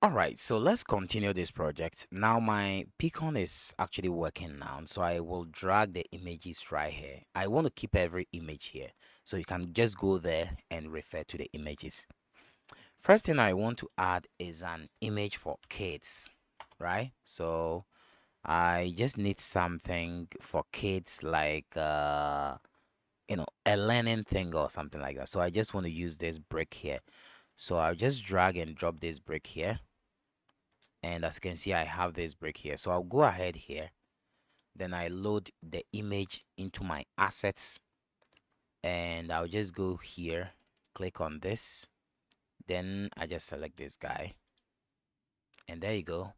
All right, so let's continue this project. Now my Picon is actually working now, so I will drag the images right here. I want to keep every image here, so you can just go there and refer to the images. First thing I want to add is an image for kids, right? So I just need something for kids like a learning thing or something like that. So I just want to use this brick here. So I'll just drag and drop this brick here. And as you can see, I have this brick here. So I'll go ahead here. Then I load the image into my assets. And I'll just go here, click on this. Then I just select this guy. And there you go.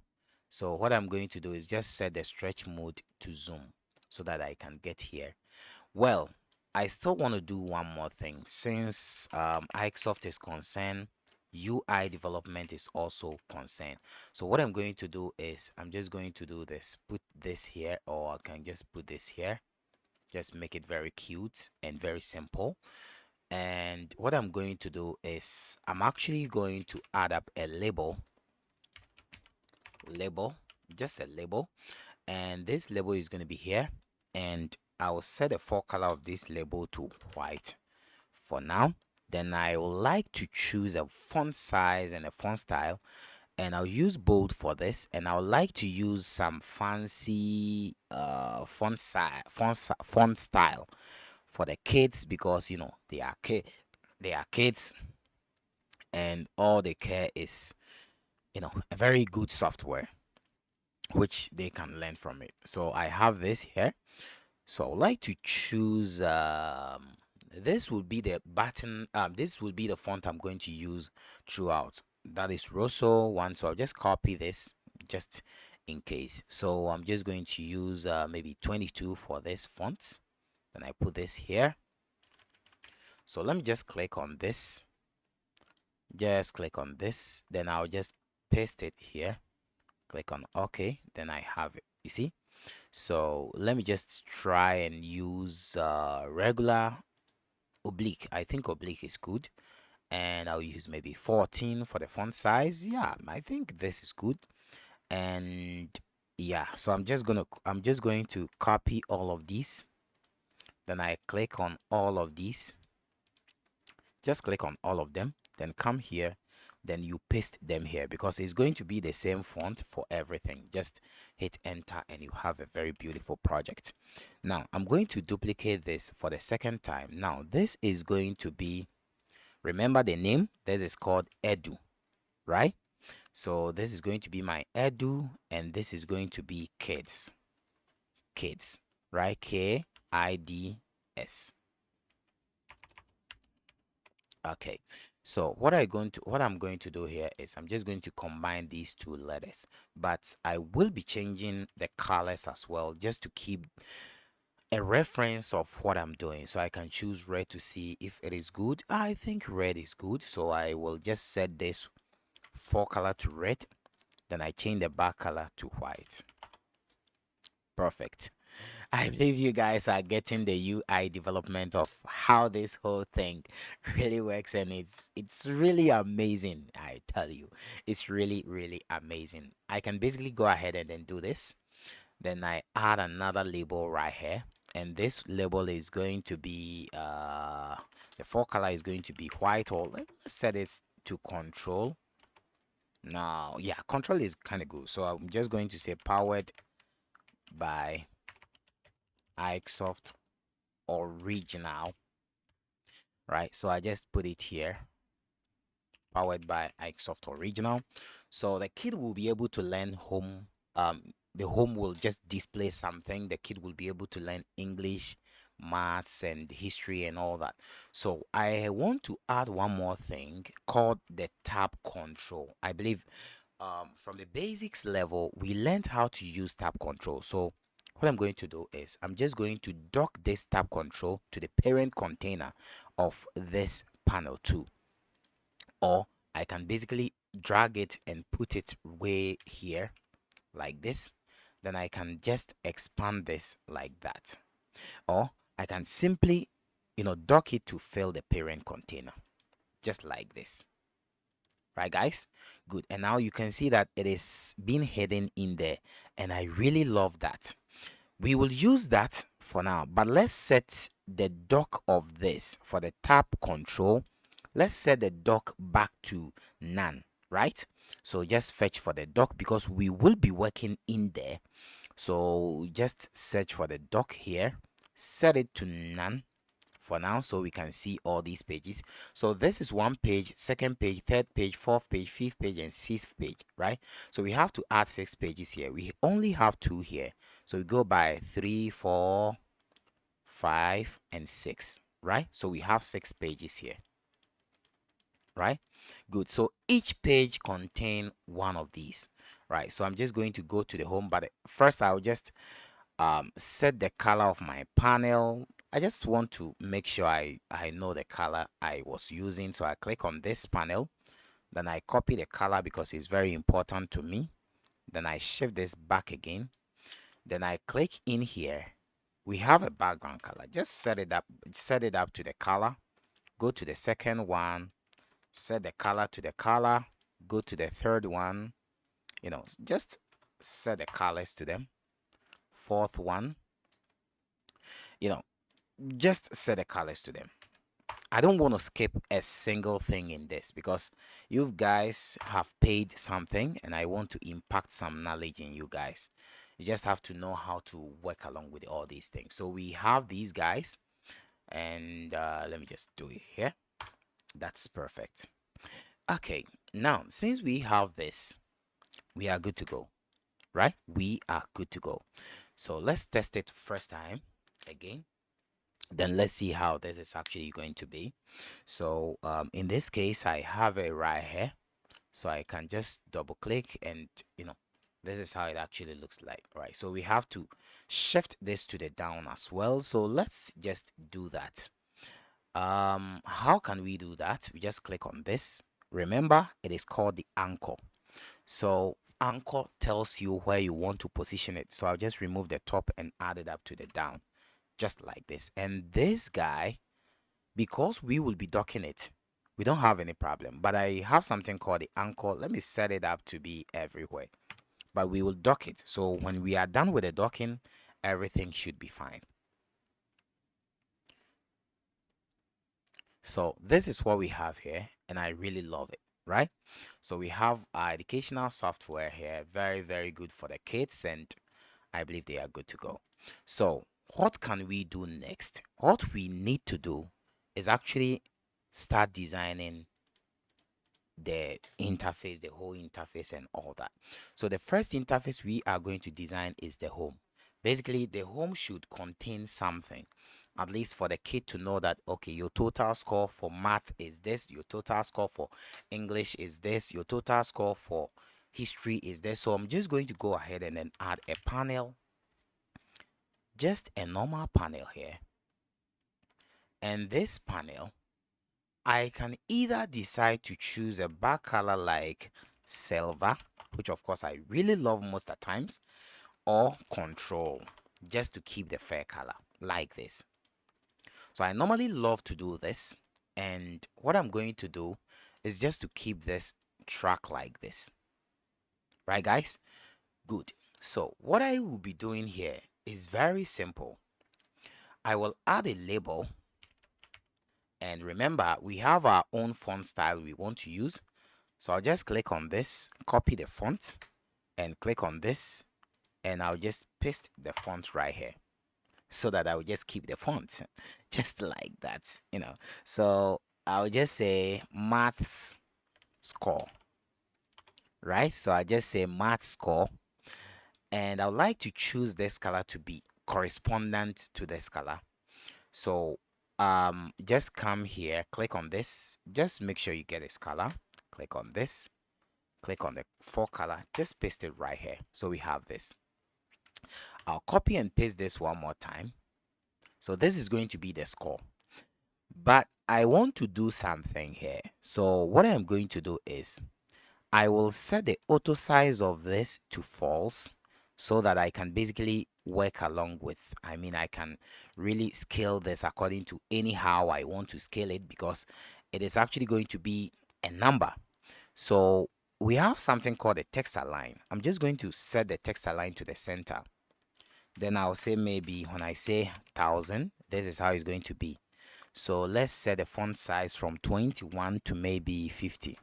So what I'm going to do is just set the stretch mode to zoom so that I can get here. Well, I still want to do one more thing. Since Icesoft is concerned, UI development is also concerned. So what I'm going to do is I'm just going to do this, put this here, or I can just put this here. Just make it very cute and very simple. And what I'm going to do is I'm actually going to add up a label, just a label. And this label is going to be here. And I will set the fore color of this label to white for now. Then I would like to choose a font size and a font style, and I'll use bold for this. And I would like to use some fancy font style for the kids, because they are kids, and all they care is a very good software which they can learn from it. So I have this here. So I would like to choose this will be the button, this will be the font I'm going to use throughout. That is Rosso one. So I'll just copy this just in case. So I'm just going to use maybe 22 for this font. Then I put this here. So let me just click on this. Just click on this. Then I'll just paste it here. Click on OK. Then I have it. You see? So let me just try and use regular oblique. I think oblique is good. And I'll use maybe 14 for the font size. Yeah, I think this is good. And yeah, so I'm just going to copy all of these. Then I click on all of these. Just click on all of them. Then come here. Then you paste them here, because it's going to be the same font for everything. Just hit enter and you have a very beautiful project. Now I'm going to duplicate this for the second time. Now this is going to be, remember the name, this is called Edu, right? So this is going to be my Edu, and this is going to be kids, right? Kids. Okay, so what I'm going to do here is I'm just going to combine these two letters, but I will be changing the colors as well, just to keep a reference of what I'm doing. So I can choose red to see if it is good. I think red is good, so I will just set this fore color to red. Then I change the back color to white. Perfect. I believe you guys are getting the UI development of how this whole thing really works, and it's really amazing. I tell you, it's really amazing. I can basically go ahead and then do this. Then I add another label right here, and this label is going to be the fore color is going to be white, or let's set it to control. Now, yeah, control is kind of good. So I'm just going to say powered by Icesoft Original, right? So I just put it here, powered by Icesoft Original. So the kid will be able to learn home. The home will just display something. The kid will be able to learn English, maths, and history and all that. So I want to add one more thing called the tab control. I believe from the basics level, we learned how to use tab control. So what I'm going to do is I'm just going to dock this tab control to the parent container of this panel too. Or I can basically drag it and put it way here like this. Then I can just expand this like that. Or I can simply, dock it to fill the parent container just like this. right guys? Good. And now you can see that it is being hidden in there, and I really love that. We will use that for now, but let's set the dock of this for the tab control. Let's set the dock back to none, right? So just fetch for the dock because we will be working in there. So just search for the dock here, set it to none for now so we can see all these pages. So this is one page, second page, third page, fourth page, fifth page, and sixth page, right? So we have to add 6 pages here. We only have 2 here. So we go by 3, 4, 5, and 6, right? So we have 6 pages here, right? Good. So each page contain one of these, right? So I'm just going to go to the home, but first I'll just set the color of my panel. I just want to make sure I know the color I was using. So I click on this panel, then I copy the color because it's very important to me. Then I shift this back again. Then I click in here. We have a background color. Just set it up to the color. Go to the second one, set the color to the color. Go to the third one, just set the colors to them. Fourth one, you know, just set the colors to them. I don't want to skip a single thing in this because you guys have paid something and I want to impact some knowledge in you guys. You just have to know how to work along with all these things. So we have these guys, and let me just do it here. That's perfect. Okay, now since we have this, we are good to go, right? We are good to go. So let's test it first time again. Then let's see how this is actually going to be. So in this case, I have it right here. So I can just double click and this is how it actually looks like, right? So we have to shift this to the down as well. So let's just do that. How can we do that? We just click on this. Remember, it is called the anchor. So anchor tells you where you want to position it. So I'll just remove the top and add it up to the down, just like this. And this guy, because we will be docking it, we don't have any problem. But I have something called the anchor. Let me set it up to be everywhere. But we will dock it. So when we are done with the docking, everything should be fine. So this is what we have here, and I really love it, right? So we have our educational software here, very, very good for the kids, and I believe they are good to go. So what can we do next? What we need to do is actually start designing the interface, the whole interface and all that. So the first interface we are going to design is the home. Basically, the home should contain something, at least for the kid to know that, okay, your total score for math is this, your total score for English is this, your total score for history is this. So I'm just going to go ahead and then add a panel, just a normal panel here. And this panel, I can either decide to choose a back color like silver, which of course I really love most of the times, or control, just to keep the fair color like this. So I normally love to do this, and what I'm going to do is just to keep this track like this. Right, guys? Good. So what I will be doing here is very simple. I will add a label, and remember, we have our own font style we want to use. So I'll just click on this, copy the font, and click on this, and I'll just paste the font right here so that I will just keep the font just like that. So I'll just say maths score, right? So I just say math score, and I would like to choose this color to be correspondent to this color. So just come here, click on this, just make sure you get this color, click on this, click on the 4 color, just paste it right here. So we have this. I'll copy and paste this one more time. So this is going to be the score, but I want to do something here. So what I'm going to do is I will set the auto size of this to false so that I can basically work along with, I can really scale this according to anyhow I want to scale it, because it is actually going to be a number. So we have something called a text align. I'm just going to set the text align to the center. Then I'll say maybe when I say 1000, this is how it's going to be. So let's set the font size from 21 to maybe 50.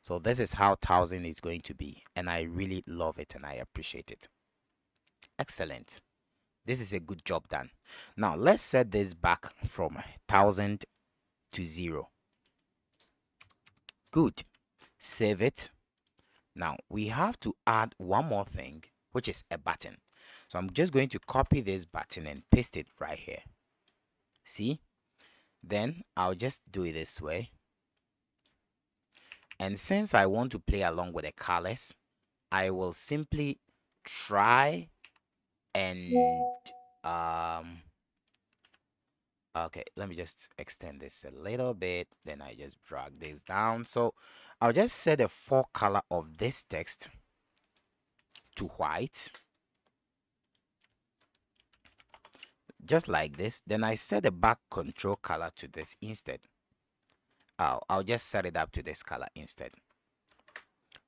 So this is how 1000 is going to be. And I really love it and I appreciate it. Excellent. This is a good job done. Now let's set this back from 1000 to 0. Good. Save it. Now we have to add one more thing, which is a button. So I'm just going to copy this button and paste it right here. See? Then I'll just do it this way. And since I want to play along with the colors, I will simply try and okay, let me just extend this a little bit. Then I just drag this down. So I'll just set the fore color of this text to white, just like this. Then I set the back control color to this instead. I'll just set it up to this color instead.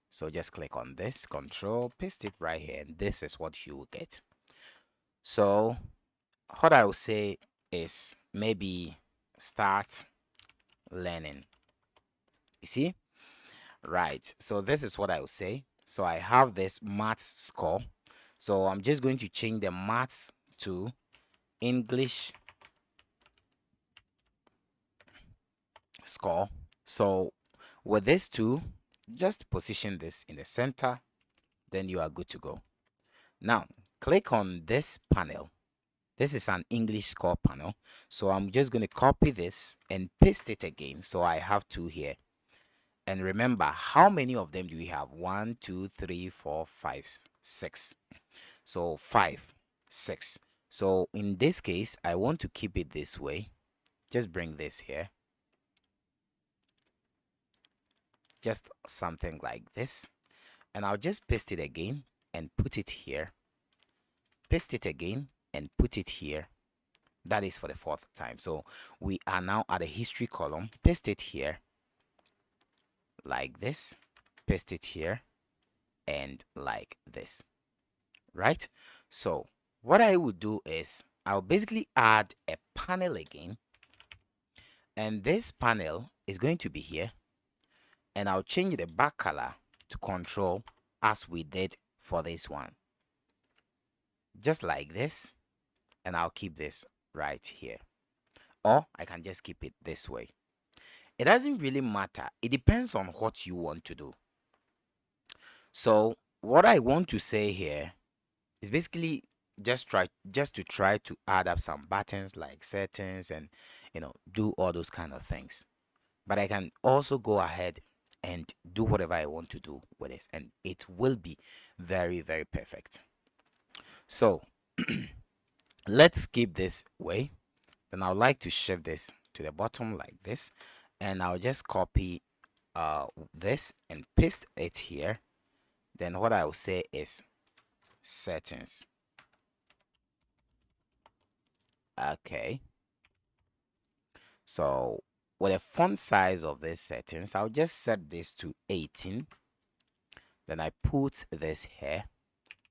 So just click on this control, paste it right here, and this is what you will get. So what I will say is maybe start learning. You see? Right. So this is what I will say. So I have this maths score. So I'm just going to change the maths to English score. So with this two, just position this in the center, then you are good to go. Now click on this panel. This is an English score panel. So I'm just going to copy this and paste it again. So I have two here. And remember, how many of them do we have? 1, 2, 3, 4, 5, 6. So 5, 6. So in this case, I want to keep it this way. Just bring this here. Just something like this. And I'll just paste it again and put it here. Paste it again and put it here. That is for the fourth time. So we are now at the history column. Paste it here like this. Paste it here and like this. Right? So what I would do is I'll basically add a panel again. And this panel is going to be here. And I'll change the back color to control as we did for this one. Just like this. And I'll keep this right here. Or I can just keep it this way. It doesn't really matter. It depends on what you want to do. So what I want to say here is basically just to try to add up some buttons like settings and do all those kind of things. But I can also go ahead and do whatever I want to do with this, and it will be very, very perfect. So let's keep this way. Then I'd like to shift this to the bottom like this, and I'll just copy this and paste it here. Then what I will say is settings. Okay. So with the font size of this settings, I'll just set this to 18. Then I put this here.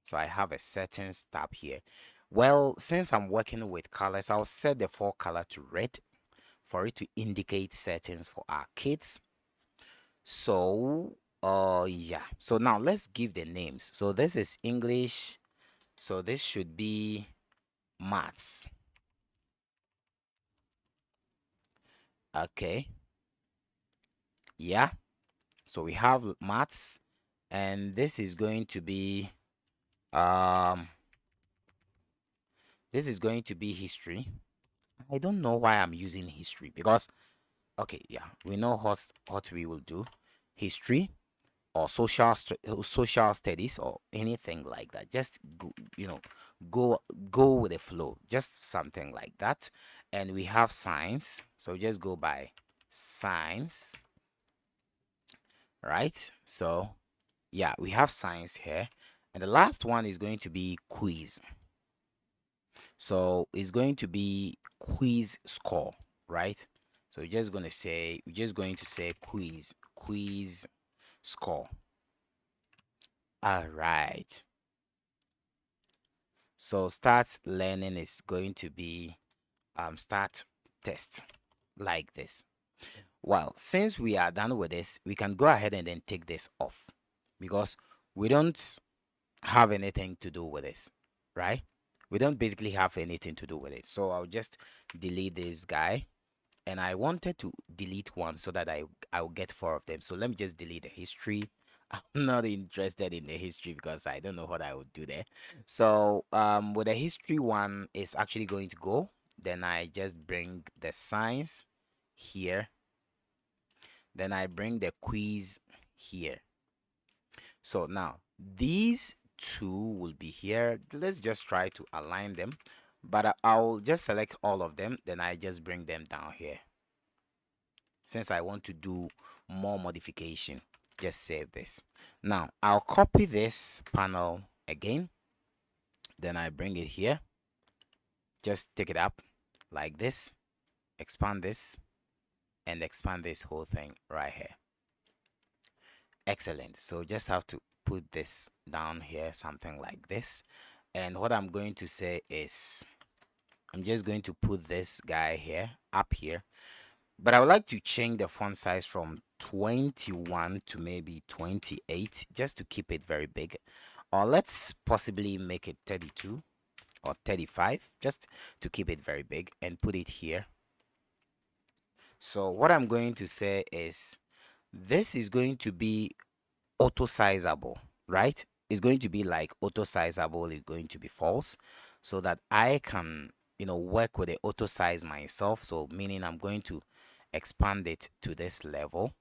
So I have a settings tab here. Well, since I'm working with colors, I'll set the fore color to red for it to indicate settings for our kids. So yeah, so now let's give the names. So this is English, so this should be maths. Okay, yeah, so we have maths, and this is going to be um history. I don't know why I'm using history, because okay, yeah, we know what we will do. History or social studies or anything like that. Just go, go with the flow. Just something like that. And we have science, so just go by science, right? So yeah, we have science here, and the last one is going to be quiz. So it's going to be quiz score, right? So we're just going to say quiz score. All right. So start learning is going to be start test like this. Well, since we are done with this, we can go ahead and then take this off because we don't have anything to do with this, right? We don't basically have anything to do with it. So I'll just delete this guy, and I wanted to delete one so that I'll get four of them. So let me just delete the history. I'm not interested in the history because I don't know what I would do there. So with the history one is actually going to go. Then I just bring the science here. Then I bring the quiz here. So now these two will be here. Let's just try to align them. But I'll just select all of them. Then I just bring them down here. Since I want to do more modification, just save this. Now I'll copy this panel again. Then I bring it here. Just take it up like this. Expand this. And expand this whole thing right here. Excellent. So just have to put this down here, something like this. And what I'm going to say is I'm just going to put this guy here up here, but I would like to change the font size from 21 to maybe 28 just to keep it very big, or let's possibly make it 32 or 35 just to keep it very big and put it here. So what I'm going to say is this is going to be auto sizable, right? It's going to be like auto sizable is going to be false, so that I can, work with the auto size myself. So meaning I'm going to expand it to this level,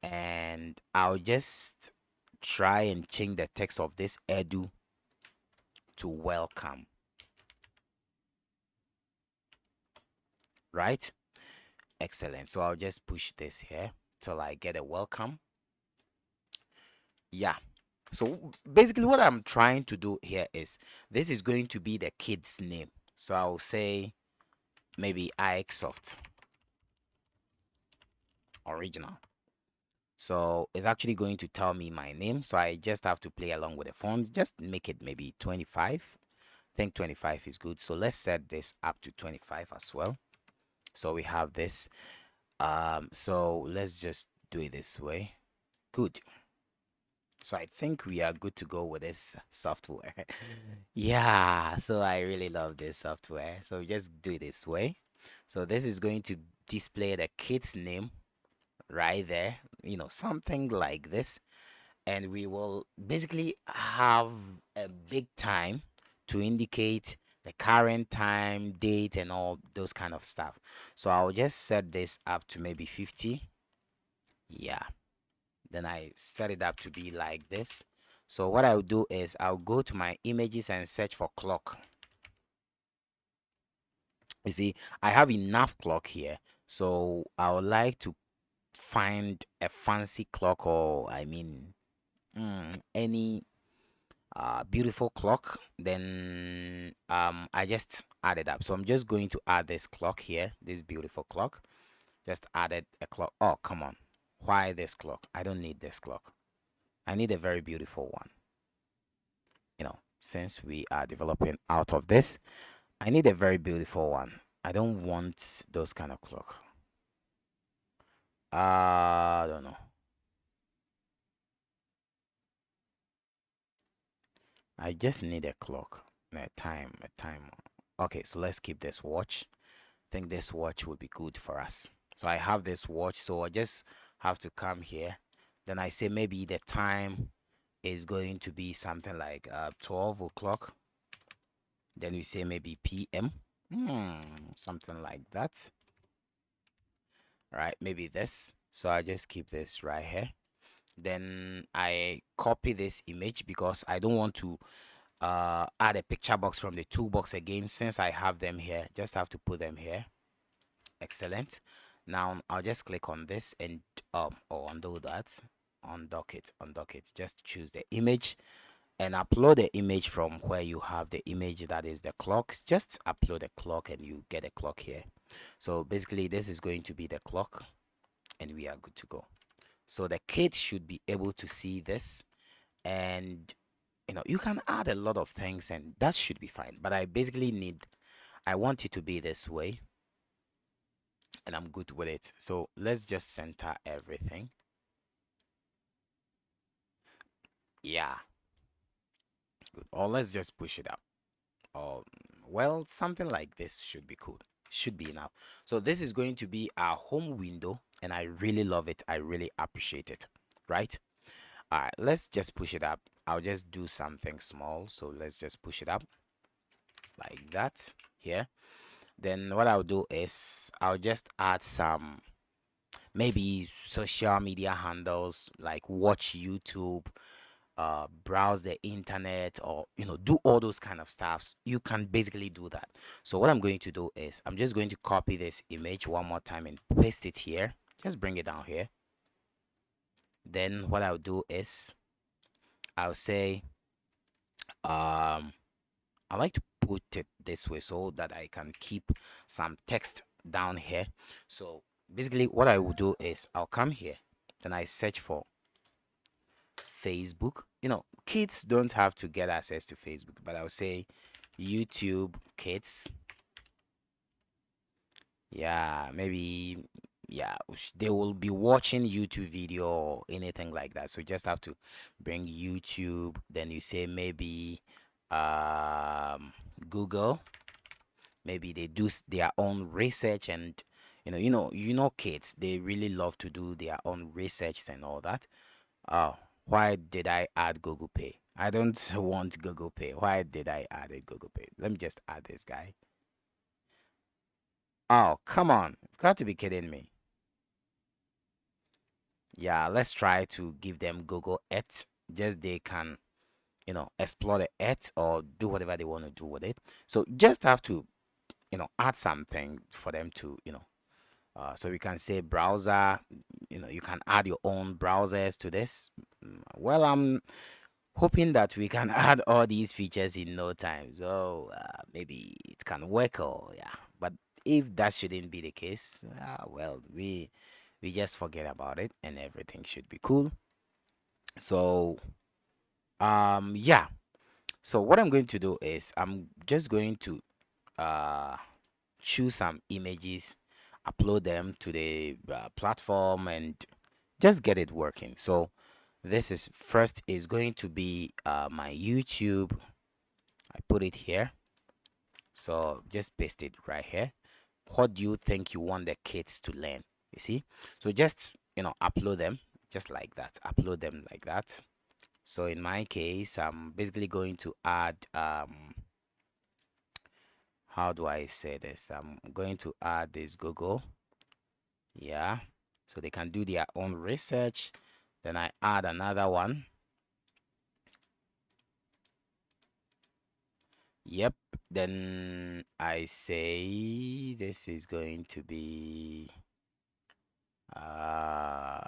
and I'll just try and change the text of this edu to welcome, right? Excellent. So I'll just push this here till I get a welcome. Yeah. So basically what I'm trying to do here is this is going to be the kid's name. So I'll say maybe iXoft original. So it's actually going to tell me my name. So I just have to play along with the font. Just make it maybe 25. I think 25 is good. So let's set this up to 25 as well. So we have this. So let's just do it this way. Good. So I think we are good to go with this software. Yeah, so I really love this software. So just do it this way. So this is going to display the kid's name right there, something like this. And we will basically have a big time to indicate the current time, date, and all those kind of stuff. So I'll just set this up to maybe 50. Yeah. Then I set it up to be like this. So what I'll do is I'll go to my images and search for clock. You see, I have enough clock here. So I would like to find a fancy clock, or I mean, any beautiful clock. Then I just added up. So I'm just going to add this clock here, this beautiful clock. Just added a clock. Oh, come on. Why this clock? I don't need this clock. I need a very beautiful one. Since we are developing out of this, I need a very beautiful one. I don't want those kind of clock. I don't know. I just need a clock, a time, a timer. Okay, so let's keep this watch. I think this watch would be good for us. So I have this watch, so I just have to come here. Then I say maybe the time is going to be something like 12 o'clock. Then we say maybe PM. Something like that. Right, maybe this. So I just keep this right here. Then I copy this image because I don't want to add a picture box from the toolbox again. Since I have them here, just have to put them here. Excellent. Now I'll just click on this and or undo that, undock it. Just choose the image and upload the image from where you have the image, that is the clock. Just upload a clock and you get a clock here. So basically this is going to be the clock, and we are good to go. So the kids should be able to see this, and you can add a lot of things, and that should be fine. But I want it to be this way, and I'm good with it. So let's just center everything. Yeah, good. Or let's just push it up. Or, well, something like this should be cool. Should be enough. So this is going to be our home window, and I really love it. I really appreciate it. Right? All right, let's just push it up. I'll just do something small. So let's just push it up like that here. Then what I'll do is I'll just add some maybe social media handles like watch YouTube, browse the internet, or do all those kind of stuffs. You can basically do that. So what I'm going to do is I'm just going to copy this image one more time and paste it here. Just bring it down here. Then what I'll do is I'll say I like to put it this way so that I can keep some text down here. So basically what I will do is I'll come here, then I search for Facebook. Kids don't have to get access to Facebook, but I'll say YouTube Kids. Yeah, maybe, yeah, they will be watching YouTube video or anything like that. So you just have to bring YouTube, then you say maybe Google. Maybe they do their own research, and kids, they really love to do their own research and all that. Oh, why did I add Google Pay? I don't want Google Pay. Why did I add a Google Pay? Let me just add this guy. Oh, come on. You've got to be kidding me. Yeah, let's try to give them Google Earth. Just they can, explore the Earth or do whatever they want to do with it. So just have to, add something for them to, so we can say browser. You can add your own browsers to this. Well, I'm hoping that we can add all these features in no time. So maybe it can work, or yeah. But if that shouldn't be the case, well, we just forget about it, and everything should be cool. So yeah. So what I'm going to do is I'm just going to uh choose some images, upload them to the platform, and just get it working. So this is first is going to be my YouTube. I put it here. So just paste it right here. What do you think you want the kids to learn? You see? So just, upload them just like that. Upload them like that. So in my case, I'm basically going to add how do I say this? I'm going to add this Google. Yeah. So they can do their own research. Then I add another one. Yep. Then I say this is going to be uh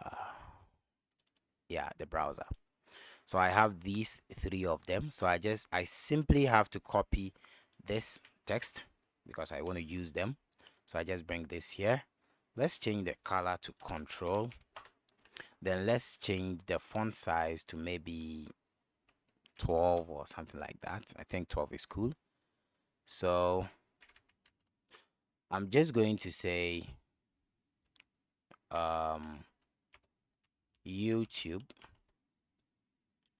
yeah, the browser. So I have these three of them. So I simply have to copy this text because I want to use them. So I just bring this here. Let's change the color to control. Then let's change the font size to maybe 12 or something like that. I think 12 is cool. So I'm just going to say YouTube,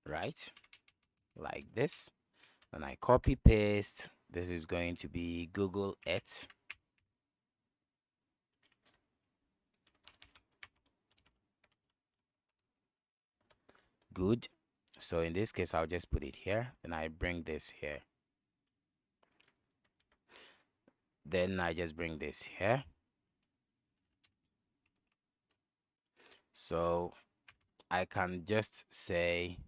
right? Like this. Then I copy paste. This is going to be Google Earth. Good. So in this case, I'll just put it here. Then I bring this here. Then I just bring this here. So I can just say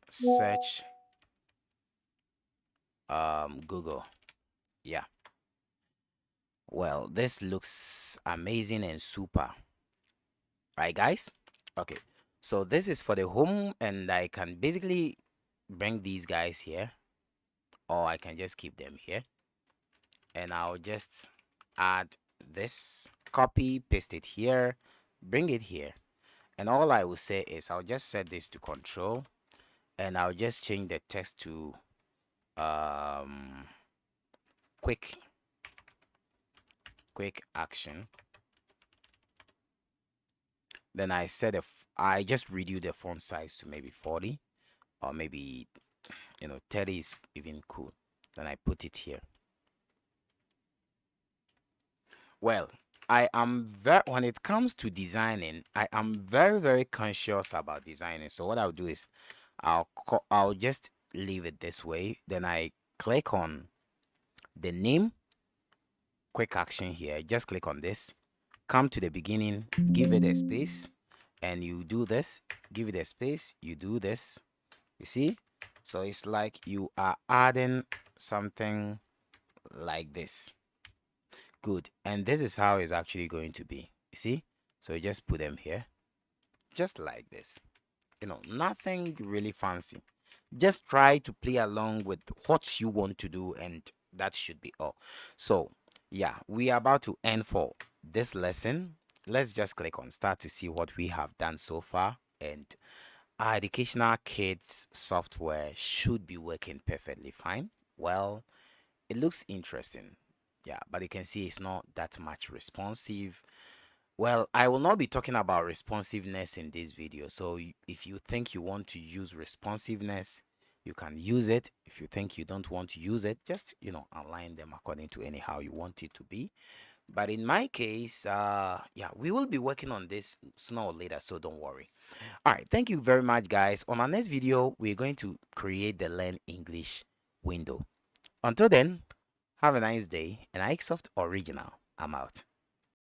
search Google. Yeah. Well, this looks amazing and super. Right, guys? Okay. So this is for the home, and I can basically bring these guys here, or I can just keep them here, and I'll just add this. copy, paste it here, bring it here. And all I will say is I'll just set this to control, and I'll just change the text to um quick action. Then I just reduce the font size to maybe 40, or maybe 30 is even cool. Then I put it here. Well, I am very when it comes to designing, I am very, very conscious about designing. So what I'll do is I'll just leave it this way. Then I click on the name, quick action here. Just click on this. Come to the beginning, give it a space, and you do this. Give it a space, you do this. You see? So it's like you are adding something like this. Good. And this is how it's actually going to be. You see? So you just put them here, just like this. Nothing really fancy. Just try to play along with what you want to do, and that should be all. So, yeah, we are about to end for this lesson. Let's just click on start to see what we have done so far. And our educational kids software should be working perfectly fine. Well, it looks interesting. Yeah, but you can see it's not that much responsive. Well, I will not be talking about responsiveness in this video. So if you think you want to use responsiveness, you can use it. If you think you don't want to use it, just, align them according to anyhow you want it to be. But in my case, yeah, we will be working on this sooner or later, so don't worry. All right, thank you very much, guys. On our next video, we're going to create the Learn English window. Until then, have a nice day, and Ikesoft Original. I'm out.